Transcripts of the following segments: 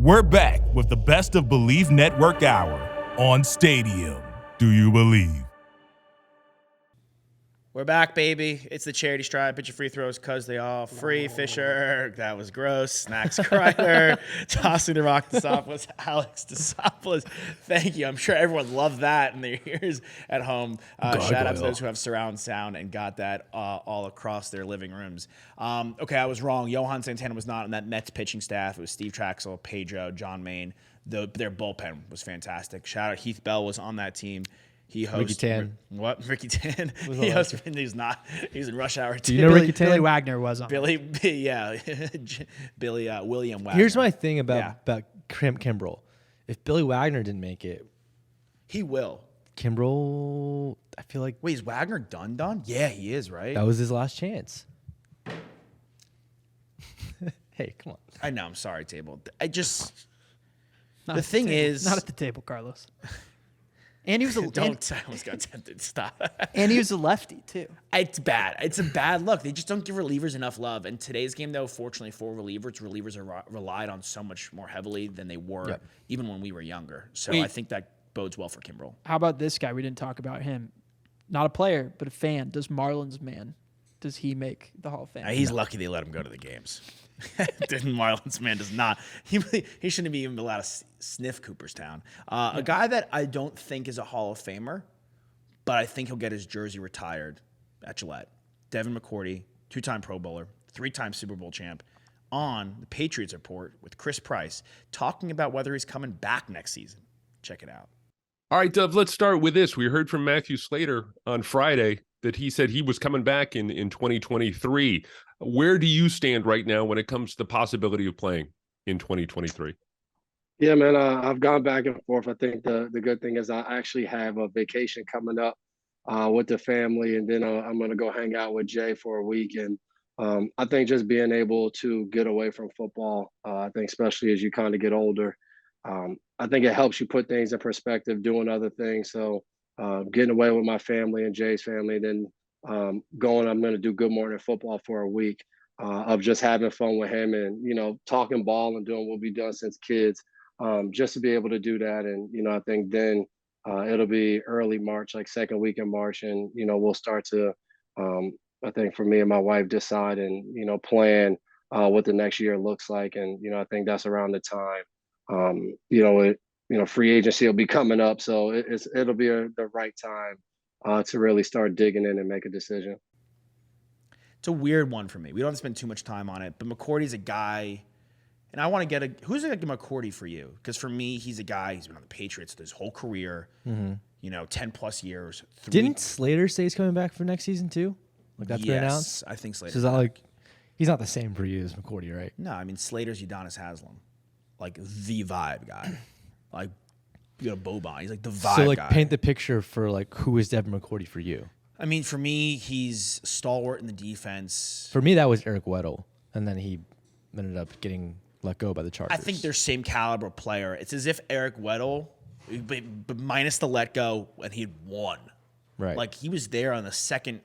We're back with the best of Bleav Network Hour on Stadium. Do you believe? We're back, baby. It's the charity stripe. Pitch your free throws because they all free. Fisher, that was gross. Snacks Kreider, tossing the rock to Desopoulos, Alex Desopoulos. Thank you. I'm sure everyone loved that in their ears at home. Shout out to those who have surround sound and got that all across their living rooms. Okay, I was wrong. Johan Santana was not on that Mets pitching staff. It was Steve Traxel, Pedro, John Maine. Their bullpen was fantastic. Shout out Heath Bell was on that team. He hosts Ricky Tan. What? Ricky Tan. He hosts. He's not. He's in Rush Hour. Do you know Ricky Tan? Billy Wagner was on. Billy, yeah, Billy William Wagner. Here's my thing about Kimbrel. If Billy Wagner didn't make it, he will. Kimbrel, I feel like. Wait, is Wagner done? Yeah, he is, right? That was his last chance. Hey, come on. I know. I'm sorry, table. I just. Not the thing table. is, not at the table, Carlos. And he was a I almost got tempted. Stop. And he was a lefty too. It's bad. It's a bad look. They just don't give relievers enough love. And today's game, though, fortunately for relievers are relied on so much more heavily than they were even when we were younger. So I think that bodes well for Kimbrel. How about this guy? We didn't talk about him. Not a player, but a fan. Does Marlins man? Does he make the Hall of Fame? He's lucky they let him go to the games. Marlins man does not. He shouldn't be even allowed to sniff Cooperstown. A guy that I don't think is a Hall of Famer, but I think he'll get his jersey retired at Gillette. Devin McCourty, 2-time Pro Bowler, 3-time Super Bowl champ, on the Patriots Report with Chris Price, talking about whether he's coming back next season. Check it out. All right, Dov, let's start with this. We heard from Matthew Slater on Friday that he said he was coming back in 2023. Where do you stand right now when it comes to the possibility of playing in 2023? Yeah, man, I've gone back and forth. I think the good thing is I actually have a vacation coming up with the family, and then I'm going to go hang out with Jay for a week. And I think just being able to get away from football, I think especially as you kind of get older, I think it helps you put things in perspective, doing other things. So getting away with my family and Jay's family, then I'm going to do Good Morning Football for a week of just having fun with him and, talking ball and doing what we've done since kids, just to be able to do that. And, I think then it'll be early March, like second week in March. And, we'll start to, I think for me and my wife decide and, plan what the next year looks like. And, I think that's around the time, free agency will be coming up. So it'll be the right time to really start digging in and make a decision. It's a weird one for me. We don't have to spend too much time on it, but McCourty's a guy, and I want to get who's a McCourty for you? Because for me, he's a guy, he's been on the Patriots his whole career, 10 plus years. Didn't Slater say he's coming back for next season too? Like that's been announced? I think Slater. So is that like, he's not the same for you as McCourty, right? No, I mean, Slater's Udonis Haslem. Like the vibe guy. Like, you got a Boban. He's like the vibe guy. So, like, paint the picture for, like, who is Devin McCourty for you? I mean, for me, he's stalwart in the defense. For me, that was Eric Weddle, and then he ended up getting let go by the Chargers. I think they're same caliber player. It's as if Eric Weddle, but minus the let go, and he had won. Right. Like, he was there on the second,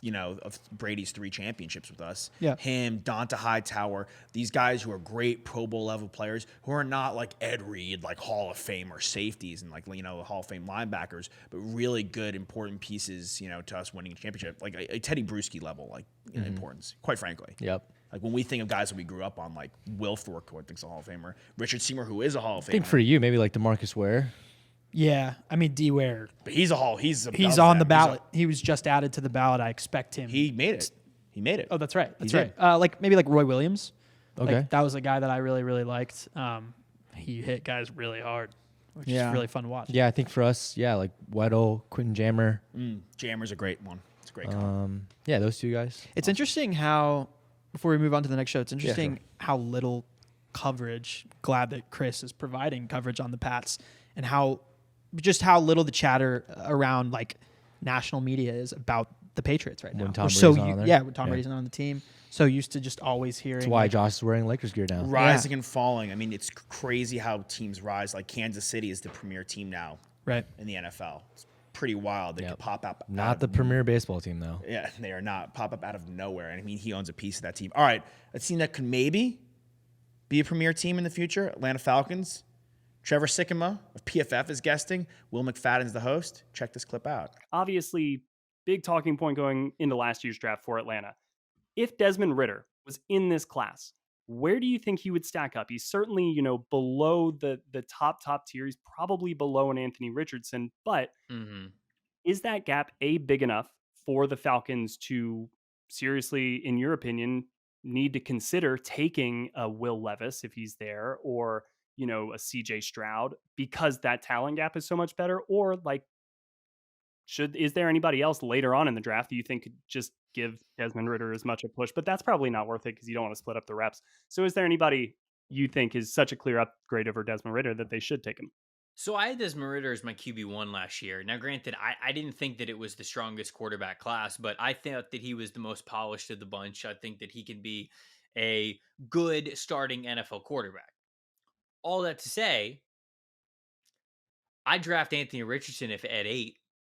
of Brady's 3 championships with us. Yeah. Him, Donta Hightower, these guys who are great Pro Bowl level players who are not like Ed Reed, like Hall of Fame or safeties and like, Hall of Fame linebackers, but really good, important pieces, to us winning a championship, like a Teddy Bruschi level, importance, quite frankly. Yep. Like when we think of guys that we grew up on, like Will Thorpe, who I think's a Hall of Famer, Richard Seymour, who is a Hall of Famer. I think for you, maybe like DeMarcus Ware. Yeah, I mean D Ware. But he's on the ballot. He was just added to the ballot. I expect him. He made it. Oh, that's right. That's right. Maybe like Roy Williams. Okay. Like, that was a guy that I really, really liked. He hit guys really hard, which is really fun to watch. Yeah, I think for us, like Weddle, Quentin Jammer. Jammer's a great one. It's a great comp. Yeah, those two guys. It's interesting how, before we move on to the next show, it's interesting how little coverage, glad that Chris is providing coverage on the Pats, and how little the chatter around like national media is about the Patriots right now. When Tom Brady's on there. When Tom Brady's not on the team. So used to just always hearing. That's why Josh is wearing Lakers gear now. Rising and falling. I mean, it's crazy how teams rise. Like Kansas City is the premier team now in the NFL. It's pretty wild. They could pop up. Not the premier baseball team, though. Yeah, they are not. Pop up out of nowhere. And I mean, he owns a piece of that team. All right, a team that could maybe be a premier team in the future. Atlanta Falcons. Trevor Sikkema of PFF is guesting. Will McFadden's the host. Check this clip out. Obviously, big talking point going into last year's draft for Atlanta. If Desmond Ridder was in this class, where do you think he would stack up? He's certainly, below the top tier. He's probably below an Anthony Richardson, but is that gap big enough for the Falcons to seriously, in your opinion, need to consider taking a Will Levis if he's there, or a CJ Stroud, because that talent gap is so much better? Or is there anybody else later on in the draft that you think could just give Desmond Ridder as much a push? But that's probably not worth it because you don't want to split up the reps. So is there anybody you think is such a clear upgrade over Desmond Ridder that they should take him? So I had Desmond Ridder as my QB1 last year. Now, granted, I didn't think that it was the strongest quarterback class, but I thought that he was the most polished of the bunch. I think that he can be a good starting NFL quarterback. All that to say, I draft Anthony Richardson at 8,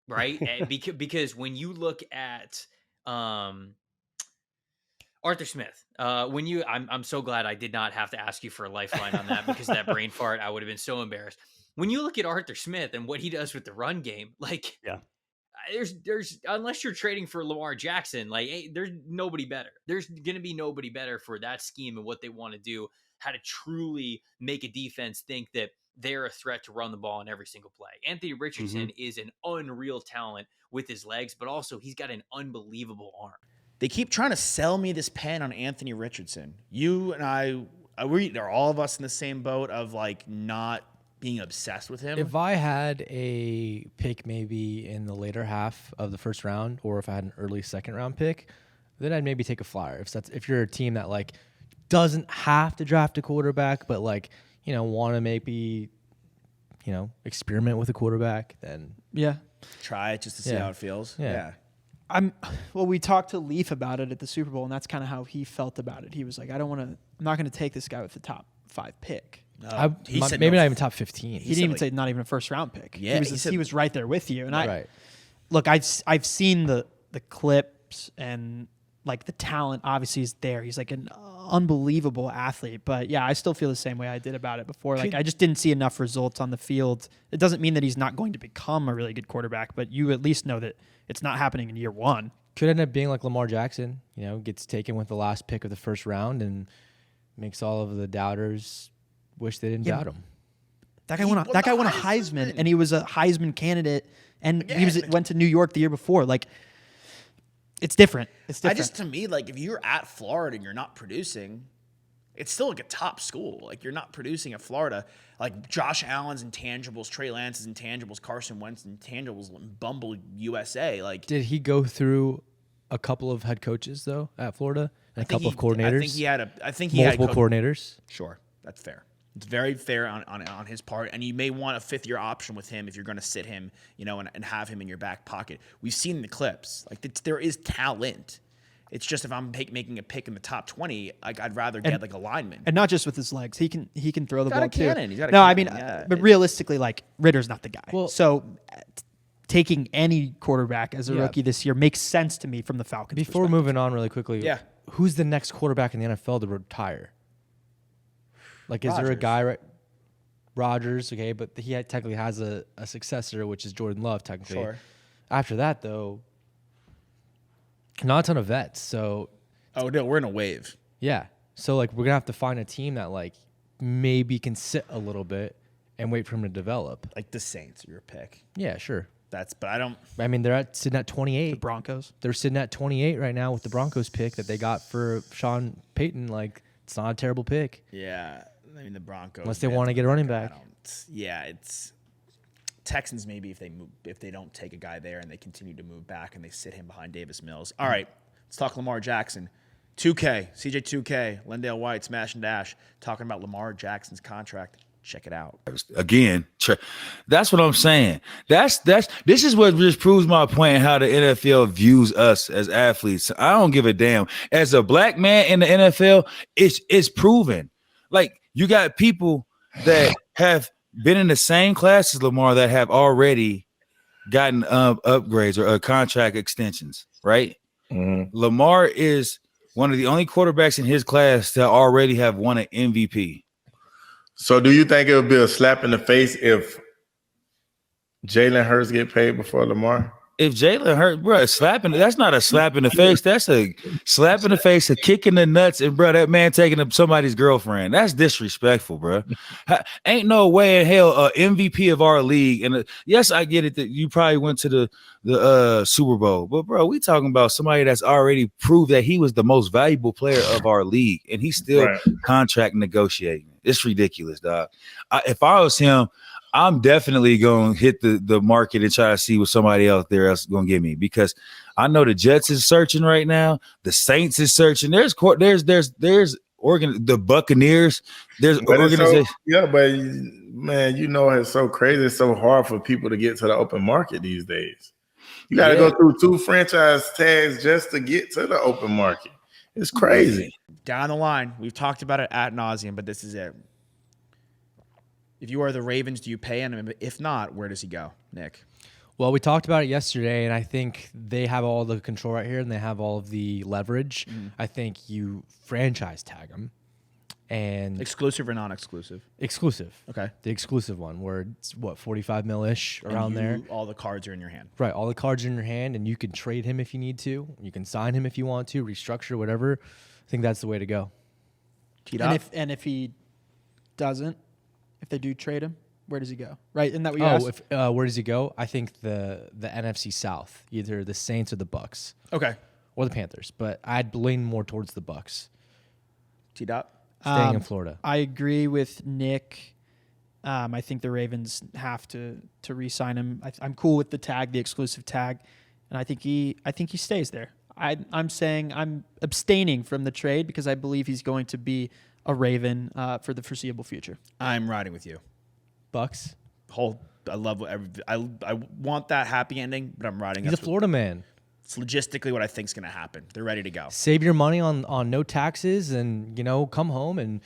right? because when you look at Arthur Smith, I'm so glad I did not have to ask you for a lifeline on that, because that brain fart, I would have been so embarrassed. When you look at Arthur Smith and what he does with the run game, there's unless you're trading for Lamar Jackson, there's nobody better. There's going to be nobody better for that scheme and what they want to do, how to truly make a defense think that they're a threat to run the ball in every single play. Anthony Richardson is an unreal talent with his legs, but also he's got an unbelievable arm. They keep trying to sell me this pen on Anthony Richardson. You and I, are all of us in the same boat of not being obsessed with him? If I had a pick maybe in the later half of the first round, or if I had an early second round pick, then I'd maybe take a flyer. If you're a team that doesn't have to draft a quarterback, but want to maybe, experiment with a quarterback, then try it just to see how it feels. Yeah. We talked to Leaf about it at the Super Bowl, and that's kind of how he felt about it. He was like, I'm not going to take this guy with the top 5 pick. He said maybe not even top 15. He didn't even say not even a first round pick. Yeah, he was right there with you. And right. I've seen the clips, and the talent obviously is there. He's an unbelievable athlete. But yeah, I still feel the same way I did about it before. I just didn't see enough results on the field. It doesn't mean that he's not going to become a really good quarterback, but you at least know that it's not happening in year 1. Could end up being like Lamar Jackson, gets taken with the last pick of the first round and makes all of the doubters wish they didn't doubt him. That guy won a Heisman, and he was a Heisman candidate, and went to New York the year before. It's different. To me, if you're at Florida and you're not producing, it's still a top school. You're not producing at Florida. Josh Allen's intangibles, Trey Lance's intangibles, Carson Wentz's intangibles, Bumble USA. Did he go through a couple of head coaches though at Florida and a couple of coordinators? I think he had multiple coordinators. Sure, that's fair. It's very fair on his part, and you may want a 5th-year option with him if you're going to sit him, and have him in your back pocket. We've seen the clips. There is talent. It's just if I'm making a pick in the top 20, I'd rather get a lineman. And not just with his legs. He can throw the ball too. He's got a cannon. But realistically, Ridder's not the guy. Well, so taking any quarterback as a rookie this year makes sense to me from the Falcons. Before moving on really quickly, who's the next quarterback in the NFL to retire? Is there a guy, right? Rodgers, okay, but he technically has a successor, which is Jordan Love, technically. Sure. After that, though, not a ton of vets. So, no, we're in a wave. Yeah. So, we're going to have to find a team that, maybe can sit a little bit and wait for him to develop. The Saints are your pick. Yeah, sure. But I don't. I mean, they're sitting at 28. The Broncos. They're sitting at 28 right now with the Broncos pick that they got for Sean Payton. It's not a terrible pick. Yeah. I mean, the Broncos. Unless they want to get a running back. It's Texans maybe if they don't take a guy there and they continue to move back and they sit him behind Davis Mills. All right, let's talk Lamar Jackson. 2K, CJ 2K, Lendale White, Smash and Dash, talking about Lamar Jackson's contract. Check it out. Again, that's what I'm saying. This is what just proves my point how the NFL views us as athletes. I don't give a damn. As a black man in the NFL, it's proven. You got people that have been in the same class as Lamar that have already gotten upgrades or contract extensions, right? Mm-hmm. Lamar is One of the only quarterbacks in his class to already have won an MVP. So do you think it would be a slap in the face if Jalen Hurts get paid before Lamar? If Jalen Hurts, bro, that's not a slap in the face. That's a slap in the face, a kick in the nuts, and bro, that man taking up somebody's girlfriend. That's disrespectful, bro. Ain't no way in hell MVP of our league. And yes, I get it that you probably went to the Super Bowl, but bro, we talking about somebody that's already proved that he was the most valuable player of our league, and he's still contract negotiating. It's ridiculous, dog. If I was him, I'm definitely going to hit the market and try to see what somebody else there else is going to give me, because I know the Jets is searching right now. The Saints is searching. There's the Buccaneers. There's organization. But man, it's so crazy. It's so hard for people to get to the open market these days. You got to go through 2 franchise tags just to get to the open market. It's crazy. Down the line, we've talked about it ad nauseum, but this is it. If you are the Ravens, do you pay him? If not, where does he go, Nick? Well, we talked about it yesterday, and I think they have all the control right here, and they have all of the leverage. I think you franchise tag him. And exclusive or non-exclusive? Exclusive. Okay. The exclusive one, where it's, 45 mil-ish around there. All the cards are in your hand. Right, all the cards are in your hand, and you can trade him if you need to. You can sign him if you want to, restructure, whatever. I think that's the way to go. And if he doesn't, if they do trade him, where does he go? Right? Isn't that what you asked? Where does he go? I think the NFC South, either the Saints or the Bucs. Okay. Or the Panthers, but I'd lean more towards the Bucs. T-Dot? Staying in Florida. I agree with Nick. I think the Ravens have to re-sign him. I'm cool with the tag, the exclusive tag, and I think he stays there. I'm saying I'm abstaining from the trade because I believe he's going to be a Raven for the foreseeable future. I'm riding with you. Bucs. I love I want that happy ending, but I'm riding. He's a Florida man. It's logistically what I think is going to happen. They're ready to go. Save your money on no taxes, and come home and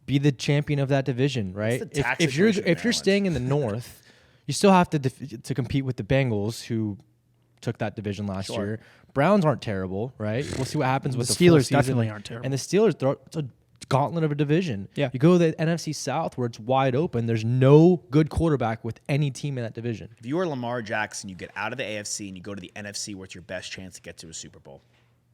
be the champion of that division, right? If you're staying in the North, you still have to compete with the Bengals, who took that division last year. Browns aren't terrible, right? We'll see what happens with the Steelers. Definitely aren't terrible, and the Steelers. It's a gauntlet of a division. Yeah. You go to the NFC South where it's wide open. There's no good quarterback with any team in that division. If you are Lamar Jackson, you get out of the AFC and you go to the NFC where it's your best chance to get to a Super Bowl.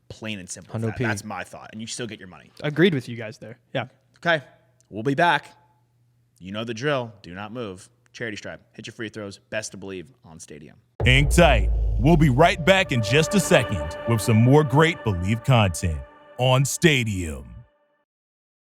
Plain and simple. That's my thought. And you still get your money. Agreed with you guys there. Yeah. Okay. We'll be back. You know the drill. Do not move. Charity stripe. Hit your free throws. Best to Bleav on Stadium. Hang tight. We'll be right back in just a second with some more great Bleav content on Stadium.